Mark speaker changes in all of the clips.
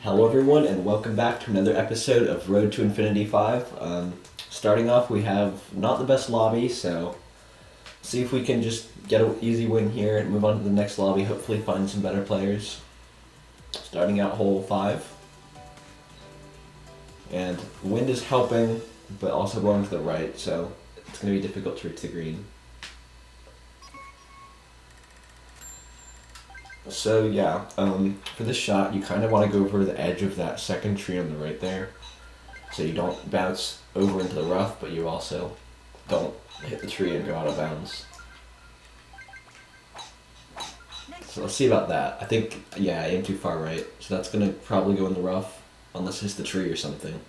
Speaker 1: Hello everyone and welcome back to another episode of Road to Infinity 5. Starting off, we have not the best lobby, so see if we can just get an easy win here and move on to the next lobby, hopefully find some better players. Starting out hole 5. And wind is helping, but also blowing to the right, so it's going to be difficult to reach the green. So yeah, for this shot, you kind of want to go over the edge of that second tree on the right there, so you don't bounce over into the rough, but you also don't hit the tree and go out of bounds. So let's see about that. I think, yeah, I aim too far right, so that's going to probably go in the rough, unless it's the tree or something.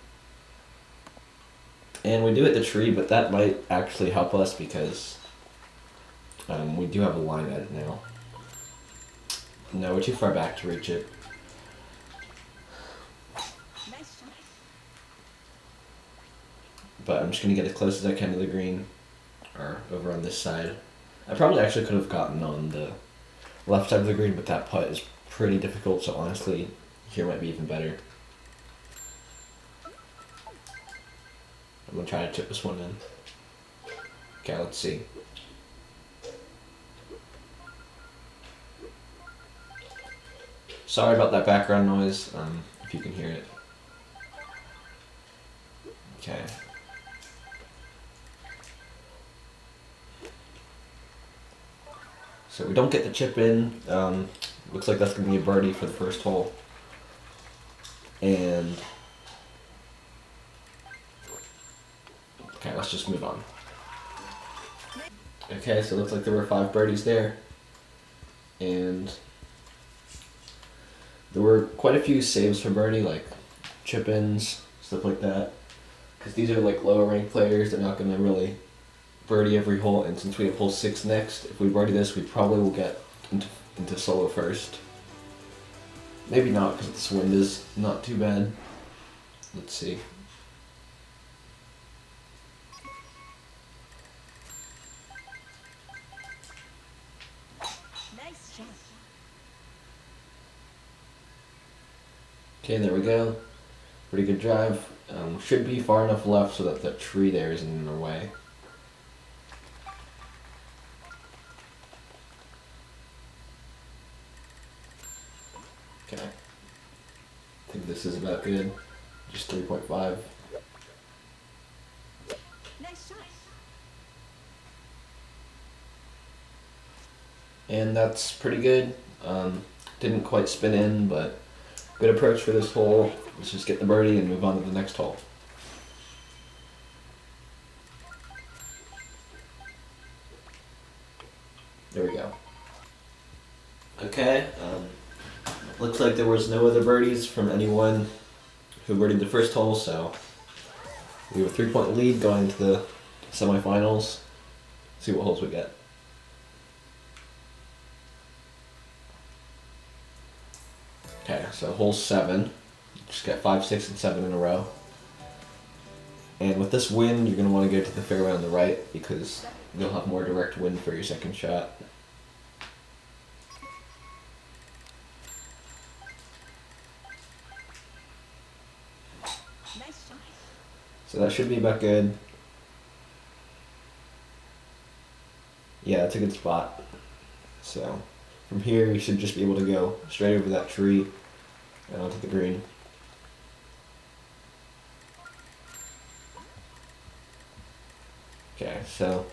Speaker 1: And we do hit the tree, but that might actually help us because we do have a line at it now. No, we're too far back to reach it. But I'm just going to get as close as I can to the green, or over on this side. I probably actually could have gotten on the left side of the green, but that putt is pretty difficult, so honestly, here might be even better. I'm going to try to chip this one in. Okay, let's see. Sorry about that background noise, if you can hear it. Okay. So we don't get the chip in. Looks like that's going to be a birdie for the first hole. And okay, let's just move on. Okay, so it looks like there were 5 birdies there. And there were quite a few saves for birdie, like chip-ins, stuff like that. Because these are like lower ranked players, they're not going to really birdie every hole. And since we have hole 6 next, if we birdie this, we probably will get into solo first. Maybe not, because this wind is not too bad. Let's see. Okay, there we go. Pretty good drive. Should be far enough left so that the tree there isn't in our way. Okay. I think this is about good. Just 3.5. And that's pretty good. Didn't quite spin in, but good approach for this hole. Let's just get the birdie and move on to the next hole. There we go. Okay, looks like there was no other birdies from anyone who birdied the first hole, so we have a 3-point lead going into the semifinals. See what holes we get. Okay, so hole 7. Just got 5, 6, and 7 in a row. And with this wind, you're going to want to go to the fairway on the right because you'll have more direct wind for your second shot. So that should be about good. Yeah, that's a good spot. So from here, you should just be able to go straight over that tree and onto the green. Okay, so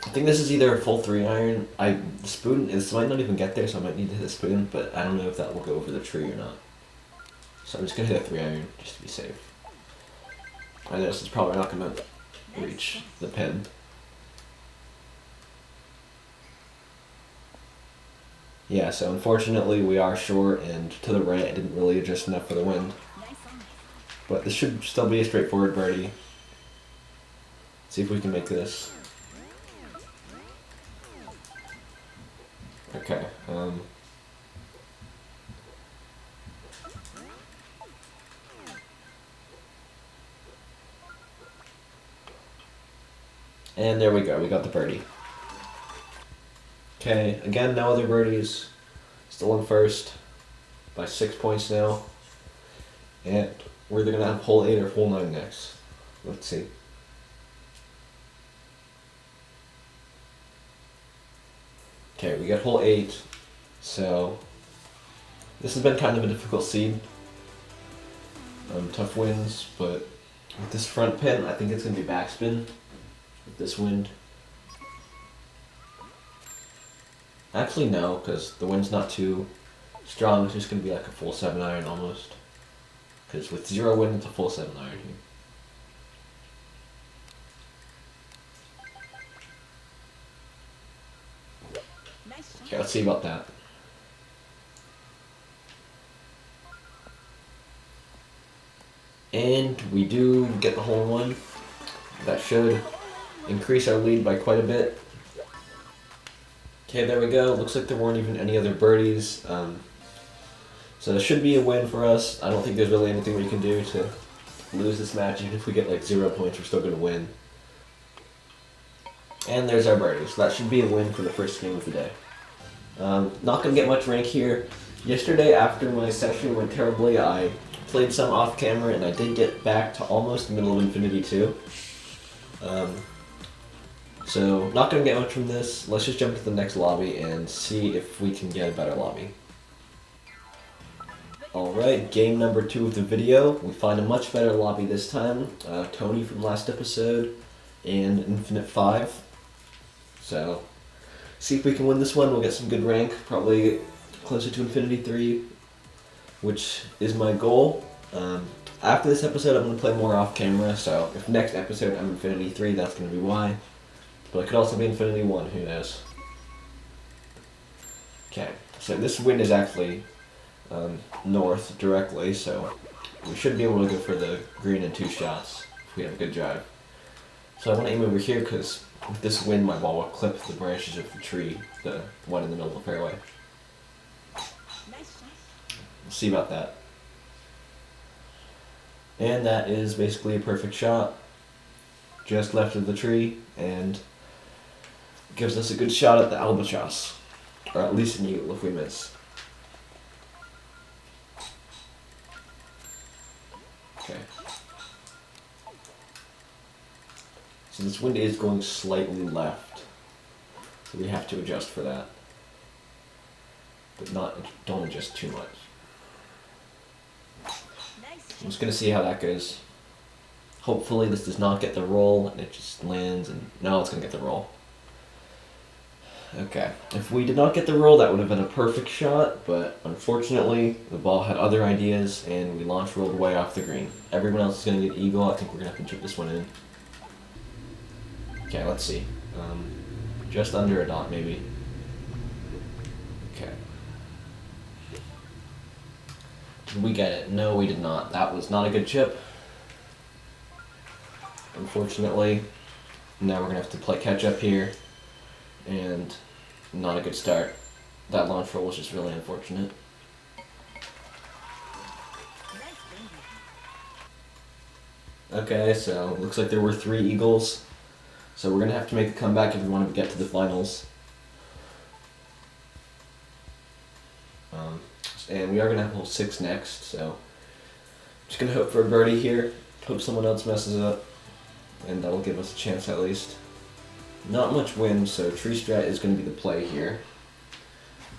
Speaker 1: I think this is either a full 3-iron. The spoon, this might not even get there, so I might need to hit a spoon, but I don't know if that will go over the tree or not. So I'm just going to hit a 3-iron, just to be safe. I know this is probably not going to reach the pin. Yeah, so unfortunately we are short, and to the right I didn't really adjust enough for the wind. But this should still be a straightforward birdie. See if we can make this. Okay. And there we go, we got the birdie. Okay, again, no other birdies. Still in first by 6 points now. And we're either gonna have hole 8 or hole 9 next. Let's see. Okay, we got hole 8. So this has been kind of a difficult seed. Tough winds, but with this front pin, I think it's gonna be backspin with this wind. Actually, no, because the wind's not too strong. It's just gonna be like a full 7-iron almost. Because with 0 wind, it's a full 7-iron here. Okay, let's see about that. And we do get the hole in one. That should increase our lead by quite a bit. Okay, there we go. Looks like there weren't even any other birdies. So it should be a win for us. I don't think there's really anything we can do to lose this match. Even if we get like 0 points, we're still going to win. And there's our birdie. So that should be a win for the first game of the day. Not going to get much rank here. Yesterday, after my session went terribly, I played some off camera and I did get back to almost the middle of Infinity 2. So not going to get much from this. Let's just jump to the next lobby and see if we can get a better lobby. Alright, game number 2 of the video. We find a much better lobby this time. Tony from last episode and Infinite 5. So, see if we can win this one. We'll get some good rank, probably closer to Infinity 3, which is my goal. After this episode, I'm going to play more off camera, so if next episode I'm Infinity 3, that's going to be why. But it could also be Infinity 1, who knows. Okay, so this wind is actually north directly, so we should be able to go for the green in 2 shots if we have a good drive. So I want to aim over here because with this wind my ball will clip the branches of the tree, the one in the middle of the fairway. We'll see about that. And that is basically a perfect shot. Just left of the tree and gives us a good shot at the albatross. Or at least an eagle if we miss. Okay. So this wind is going slightly left. So we have to adjust for that. But don't adjust too much. I'm just gonna see how that goes. Hopefully this does not get the roll and it just lands and no, it's gonna get the roll. Okay, if we did not get the roll, that would have been a perfect shot, but unfortunately the ball had other ideas and we launch rolled way off the green. Everyone else is gonna get eagle. I think we're gonna have to chip this one in. Okay, let's see. Just under a dot maybe. Okay. Did we get it? No, we did not. That was not a good chip. Unfortunately. Now we're gonna have to play catch up here. And not a good start. That launch roll was just really unfortunate. Okay, so looks like there were 3 eagles. So we're gonna have to make a comeback if we want to get to the finals. And we are gonna have hole 6 next, so just gonna hope for a birdie here. Hope someone else messes up, and that'll give us a chance at least. Not much wind, so tree strat is going to be the play here.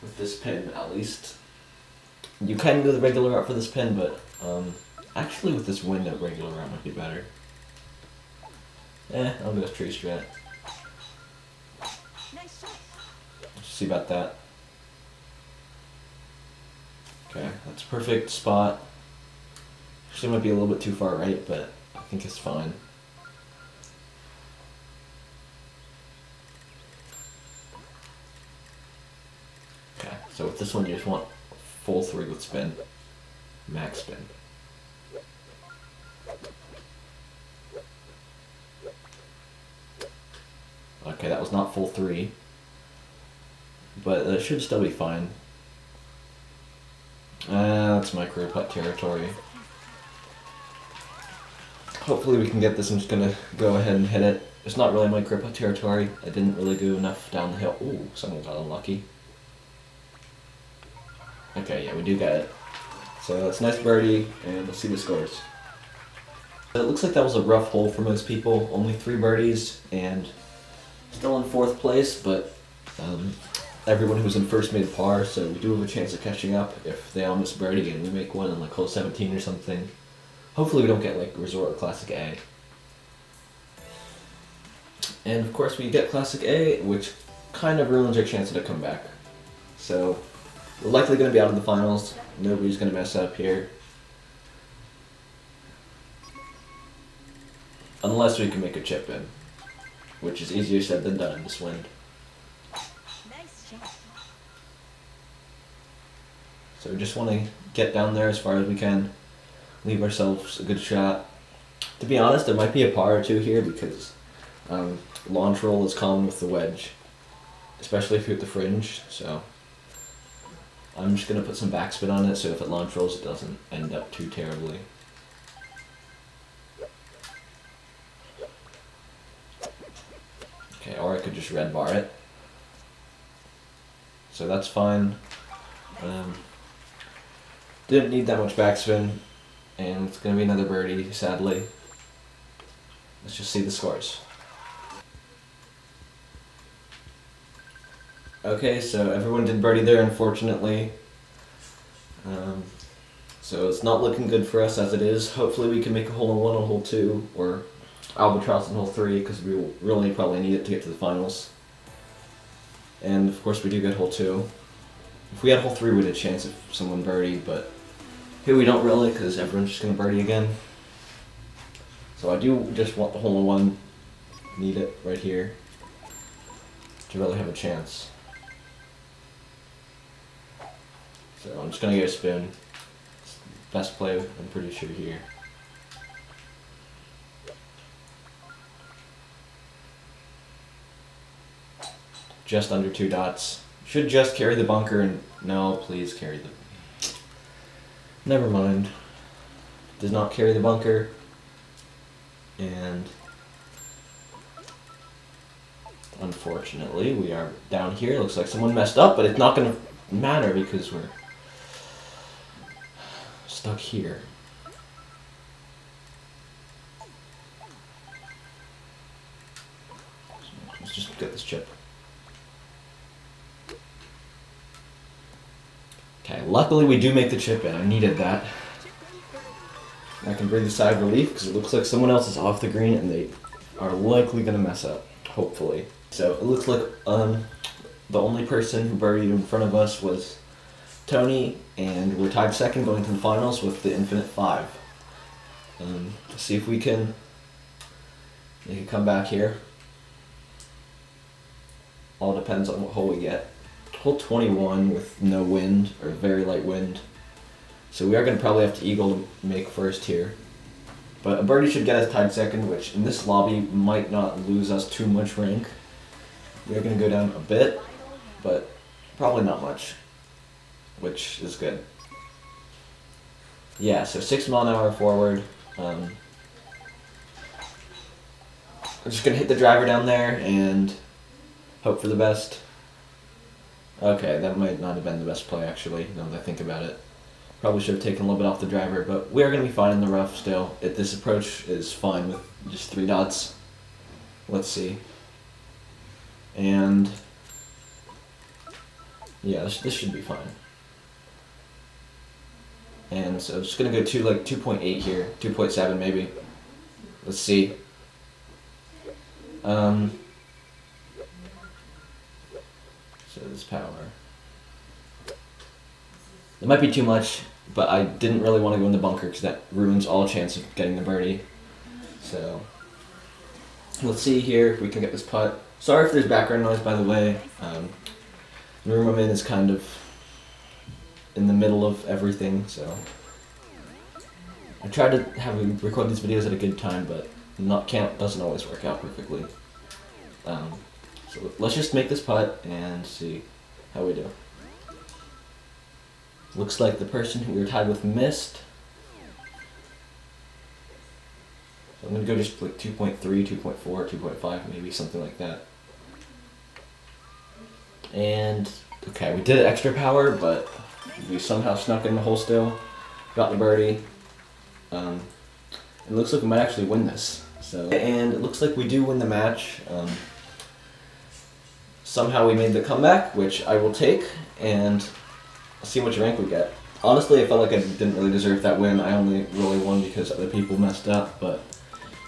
Speaker 1: With this pin, at least. You can go the regular route for this pin, but actually with this wind, a regular route might be better. I'll go with tree strat. Let's see about that. Okay, that's a perfect spot. Actually, might be a little bit too far right, but I think it's fine. Okay, so with this one you just want full 3 with spin. Max spin. Okay, that was not full 3. But it should still be fine. That's micro putt territory. Hopefully we can get this. I'm just gonna go ahead and hit it. It's not really micro putt territory. I didn't really go enough down the hill. Ooh, someone got unlucky. Okay, yeah, we do get it. So it's a nice birdie, and let's see the scores. It looks like that was a rough hole for most people. Only 3 birdies, and still in 4th place, but everyone who's in first made par, so we do have a chance of catching up if they all miss birdie and we make one in like hole 17 or something. Hopefully we don't get like Resort or Classic A. And of course we get Classic A, which kind of ruins our chance at a comeback. So we're likely going to be out of the finals. Nobody's going to mess up here. Unless we can make a chip in, which is easier said than done in this wind.
Speaker 2: Nice shot.
Speaker 1: So we just want to get down there as far as we can, leave ourselves a good shot. To be honest, there might be a par or two here because launch roll is common with the wedge, especially if you hit the fringe. So I'm just going to put some backspin on it so if it launch rolls it doesn't end up too terribly. Okay, or I could just red bar it. So that's fine. Didn't need that much backspin, and it's going to be another birdie, sadly. Let's just see the scores. Okay, so everyone did birdie there, unfortunately. So it's not looking good for us as it is. Hopefully we can make a hole-in-one on hole 2, or albatross on hole 3, because we will really probably need it to get to the finals. And of course we do get hole 2. If we had hole 3 we'd have a chance if someone birdied, but here we don't really, because everyone's just going to birdie again. So I do just want the hole-in-one, need it right here, to really have a chance. So I'm just going to get a spin. It's the best play I'm pretty sure here. Just under 2 dots. Should just carry the bunker and no, please carry the... Never mind. Does not carry the bunker. And unfortunately we are down here. Looks like someone messed up, but it's not going to matter because we're stuck here. Let's just get this chip. Okay, luckily we do make the chip in. I needed that. I can breathe a sigh of relief because it looks like someone else is off the green and they are likely going to mess up, hopefully. So it looks like the only person who birdied in front of us was Tony, and we're tied second going to the finals with the infinite 5. Let's see if we can make a comeback here. All depends on what hole we get. Hole 21 with no wind, or very light wind. So we are going to probably have to eagle to make first here. But a birdie should get us tied second, which in this lobby might not lose us too much rank. We are going to go down a bit, but probably not much, which is good. Yeah, so 6 mile an hour forward. I'm just going to hit the driver down there and hope for the best. Okay, that might not have been the best play actually, now that I think about it. Probably should have taken a little bit off the driver, but we are going to be fine in the rough still. This approach is fine with just 3 dots. Let's see. And yeah, this should be fine. And so I'm just going to go to like 2.8 here, 2.7 maybe. Let's see. So this power. It might be too much, but I didn't really want to go in the bunker because that ruins all chance of getting the birdie. So let's see here if we can get this putt. Sorry if there's background noise, by the way. The room I'm in is kind of in the middle of everything, so I tried to record these videos at a good time, but camp doesn't always work out perfectly. So let's just make this putt and see how we do. Looks like the person who we were tied with missed. So I'm going to go just like 2.3, 2.4, 2.5, maybe something like that. And, okay, we did extra power, but we somehow snuck in the hole still. got the birdie. It looks like we might actually win this. So, and it looks like we do win the match. Somehow we made the comeback, which I will take, and see how much rank we get. Honestly, I felt like I didn't really deserve that win. I only really won because other people messed up, but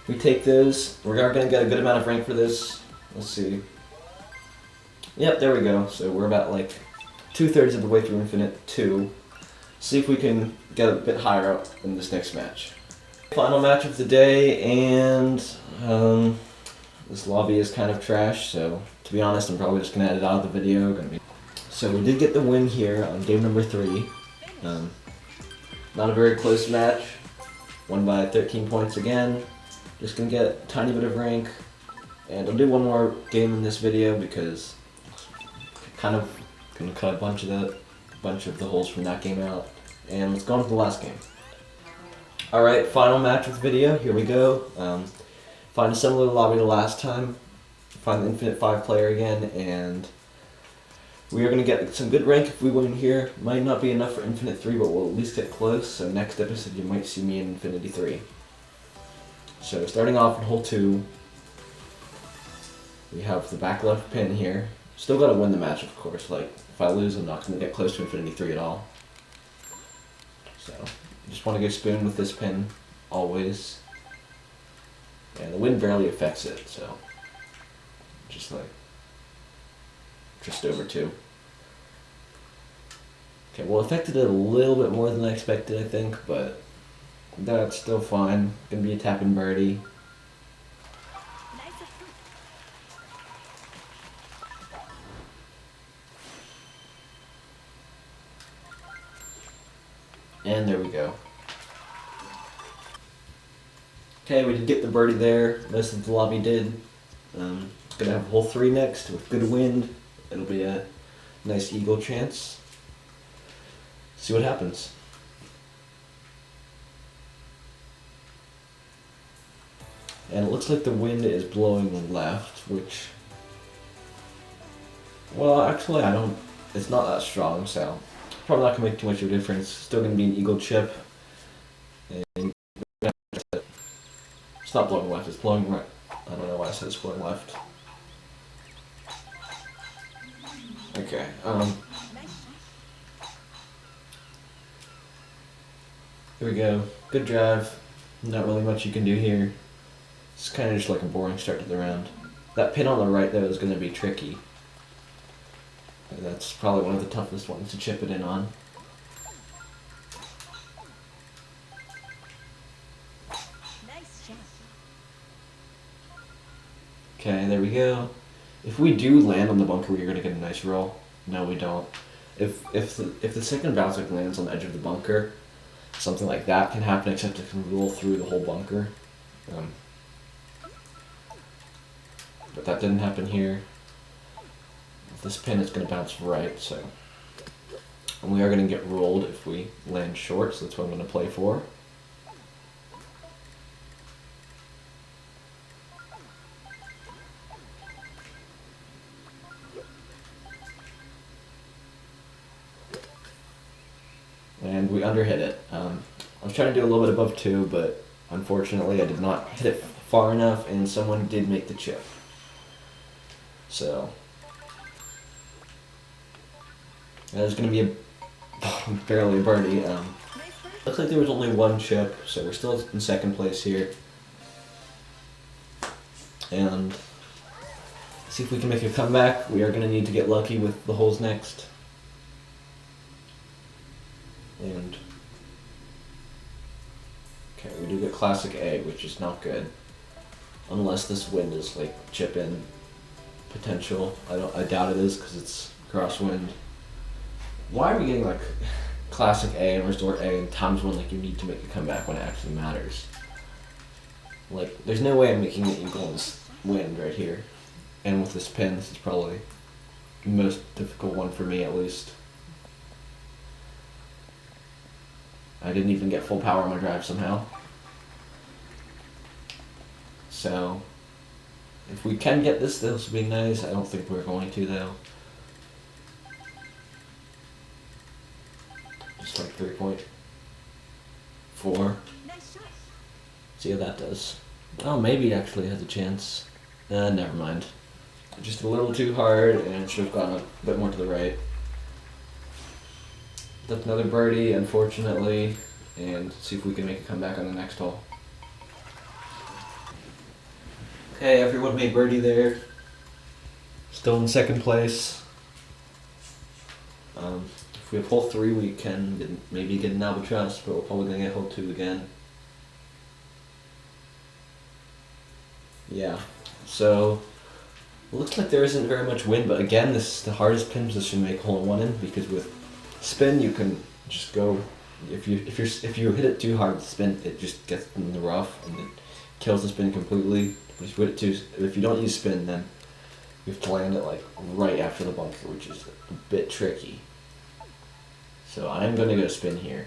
Speaker 1: we take those. We are going to get a good amount of rank for this. Let's see. Yep, there we go. So we're about like 2/3 of the way through Infinite 2. See if we can get a bit higher up in this next match. Final match of the day, and this lobby is kind of trash, so to be honest, I'm probably just going to edit out of the video. So we did get the win here on game number 3. Not a very close match. Won by 13 points again. Just going to get a tiny bit of rank. And I'll do one more game in this video because kind of going to cut a bunch of the holes from that game out. And let's go on to the last game. Alright, final match with video. Here we go. Find a similar lobby to last time. Find the Infinite 5 player again, and we are going to get some good rank if we win here. Might not be enough for Infinite 3, but we'll at least get close. So next episode you might see me in Infinity 3. So starting off in hole 2, we have the back left pin here. Still got to win the match, of course. Like, if I lose, I'm not going to get close to Infinity 3 at all. So, I just want to go spoon with this pin, always. And the wind barely affects it, so just over 2. Okay, well, affected it a little bit more than I expected, I think, but that's still fine. Gonna be a tap-in birdie.
Speaker 2: Nice approach.
Speaker 1: And there we go. Okay, we did get the birdie there. Most of the lobby did. Gonna have hole 3 next with good wind. It'll be a nice eagle chance. See what happens. And it looks like the wind is blowing left, which, well, actually it's not that strong, so probably not gonna make too much of a difference. Still gonna be an eagle chip. And it's not blowing left, it's blowing right. I don't know why I said it's blowing left. Okay,
Speaker 2: Nice shot.
Speaker 1: here we go. Good drive. Not really much you can do here. It's kind of just like a boring start to the round. That pin on the right though is going to be tricky. And that's probably one of the toughest ones to chip it in on.
Speaker 2: Nice shot.
Speaker 1: Okay, there we go. If we do land on the bunker, we're going to get a nice roll. No, we don't. If the second bounce like lands on the edge of the bunker, something like that can happen, except it can roll through the whole bunker. But that didn't happen here. This pin is going to bounce right, so. And we are going to get rolled if we land short, so that's what I'm going to play for. And we underhit it. I was trying to do a little bit above 2, but unfortunately I did not hit it far enough, and someone did make the chip. So there's going to be barely a birdie.
Speaker 2: Nice birdie.
Speaker 1: Looks like there was only one chip, so we're still in second place here. And see if we can make a comeback. We are going to need to get lucky with the holes next. And okay, we do get classic A, which is not good. Unless this wind is like chip in potential. I doubt it is because it's crosswind. Why are we getting like classic A and resort A in times when like you need to make a comeback when it actually matters? Like, there's no way I'm making an eagle in this wind right here. And with this pin, this is probably the most difficult one for me, at least. I didn't even get full power on my drive somehow. So, if we can get this would be nice. I don't think we're going to, though. Just like 3 point. 4.
Speaker 2: Nice shot.
Speaker 1: See how that does. Oh, maybe actually has a chance. Never mind. Just a little too hard, and it should have gone a bit more to the right. That's another birdie, unfortunately, and see if we can make a comeback on the next hole. Okay, everyone made birdie there. Still in second place. If we have hole 3, we can maybe get an albatross, but we're probably gonna get hole 2 again. Yeah, so it looks like there isn't very much wind, but again, this is the hardest pin position to make hole 1 in, because with spin you can just go. If you hit it too hard with spin, it just gets in the rough and it kills the spin completely. But if you don't use spin, then you have to land it like right after the bunker, which is a bit tricky. So I'm gonna go spin here.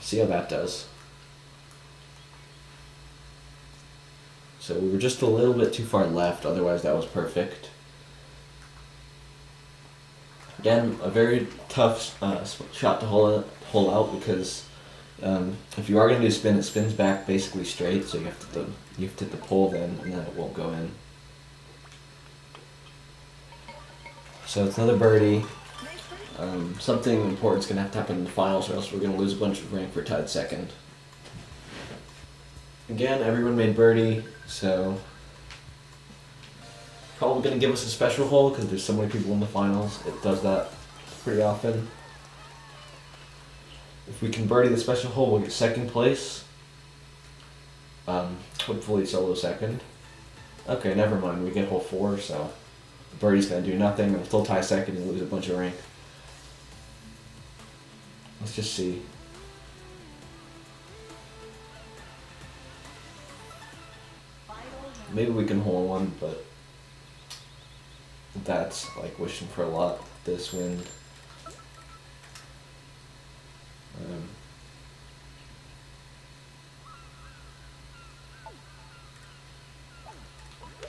Speaker 1: See how that does. So we were just a little bit too far left, otherwise that was perfect. Again, a very tough shot to hole out, because if you are going to do spin, it spins back basically straight, so you have to hit the pole then, and then it won't go in. So it's another birdie. Something important's going to have to happen in the finals, or else we're going to lose a bunch of rank for tied second. Again, everyone made birdie, so probably going to give us a special hole because there's so many people in the finals. It does that pretty often. If we can birdie the special hole, we'll get second place. Hopefully solo second. Okay, never mind. We get hole 4, so the birdie's going to do nothing. We'll still tie second and lose a bunch of rank. Let's just see. Maybe we can hole 1, but that's like wishing for a lot. This wind.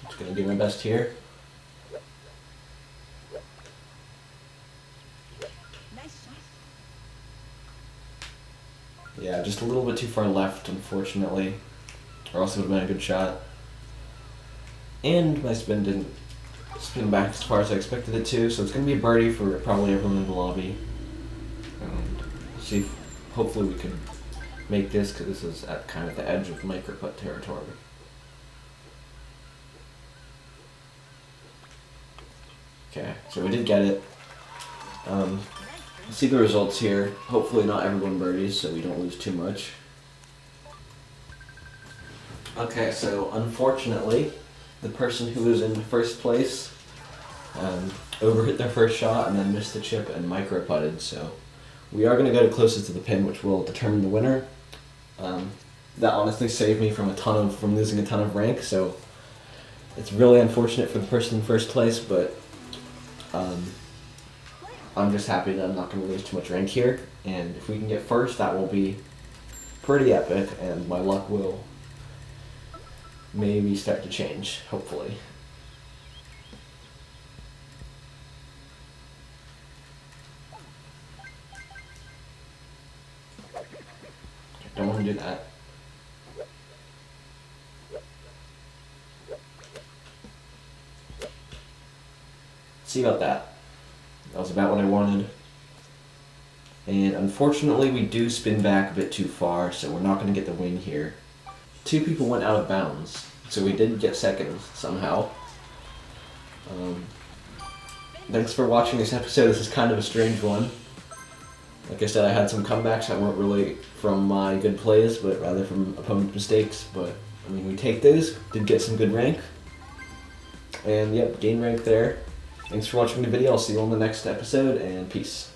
Speaker 1: Just gonna do my best here.
Speaker 2: Nice shot.
Speaker 1: Yeah, just a little bit too far left, unfortunately, or else it would have been a good shot. And my spin didn't spin back as far as I expected it to, so it's going to be a birdie for probably everyone in the lobby. And see if hopefully we can make this, because this is at kind of the edge of micro putt territory. Okay, so we did get it. See the results here. Hopefully not everyone birdies, so we don't lose too much. Okay, so unfortunately, the person who was in first place overhit their first shot and then missed the chip and micro putted. So we are going to go to closest to the pin, which will determine the winner. That honestly saved me from losing a ton of rank. So it's really unfortunate for the person in first place, but I'm just happy that I'm not going to lose too much rank here. And if we can get first, that will be pretty epic, and my luck will maybe start to change, hopefully. Don't want to do that. See about that. That was about what I wanted. And unfortunately we do spin back a bit too far, so we're not going to get the win here. 2 people went out of bounds, so we did get second somehow. Thanks for watching this episode. This is kind of a strange one. Like I said, I had some comebacks that weren't really from my good plays, but rather from opponent mistakes. But I mean, we take those. Did get some good rank. And yep, gain rank there. Thanks for watching the video. I'll see you on the next episode, and peace.